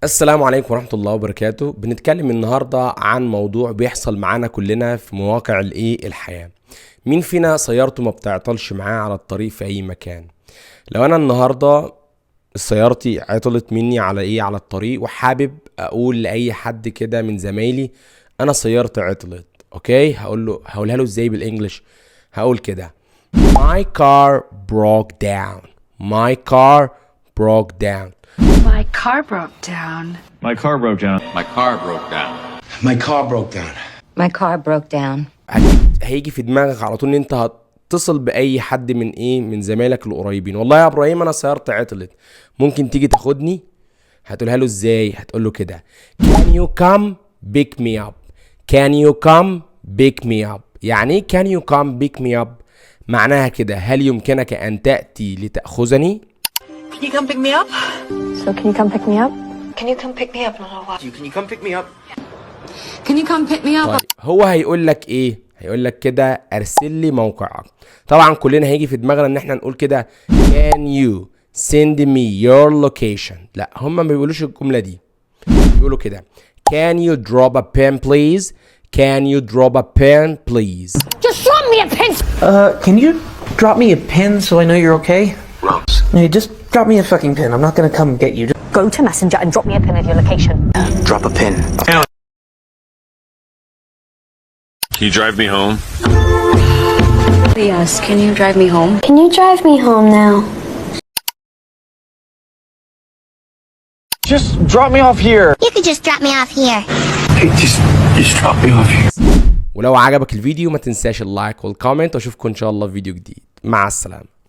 السلام عليكم ورحمة الله وبركاته. بنتكلم النهاردة عن موضوع بيحصل معانا كلنا في مواقع الحياة. مين فينا سيارته ما بتعطلش معاه على الطريق في اي مكان؟ لو انا النهاردة سيارتي عطلت مني على الطريق، وحابب اقول لاي حد كده من زمايلي انا سيارتي عطلت، اوكي، هقولها له ازاي بالانجلش؟ هقول كده: My car broke down. My car broke down. My car broke down. My car broke down. My car broke down. My car broke down. My car broke down. هيجي في دماغك على طول ان انت هتتصل باي حد من زمايلك القريبين. والله يا ابراهيم انا سيارتي عطلت، ممكن تيجي تاخدني؟ هتقولها له ازاي؟ هتقول له كده: Can you come pick me up? Can you come pick me up؟ يعني ايه can you come pick me up؟ معناها كده: هل يمكنك ان تأتي لتأخذني؟ Can you come pick me up? So can you come pick me up? Can you come pick me up? No. Can you come pick me up? Can you come pick me up? طيب هو هيقول لك ايه؟ هيقول لك كده: ارسل لي موقعك. طبعا كلنا هيجي في دماغنا ان احنا نقول كده: Can you send me your location؟ لا، هم ما بيقولوش الجملة دي، بيقولوا كده: Can you drop a pen please? Can you drop a pen please؟ Just drop me a pen! Can you drop me a pin so I know you're okay? Hey, just drop me a fucking pin. I'm not gonna come get you. Go to Messenger and drop me a pin of your location. Drop a pin. Can you drive me home? Yes, can you drive me home? Can you drive me home now? Just drop me off here. You could just drop me off here. Hey, just drop me off here. ولو عجبك الفيديو ما تنساش اللايك والكومنت، واشوفكم ان شاء الله في فيديو جديد. مع السلامة.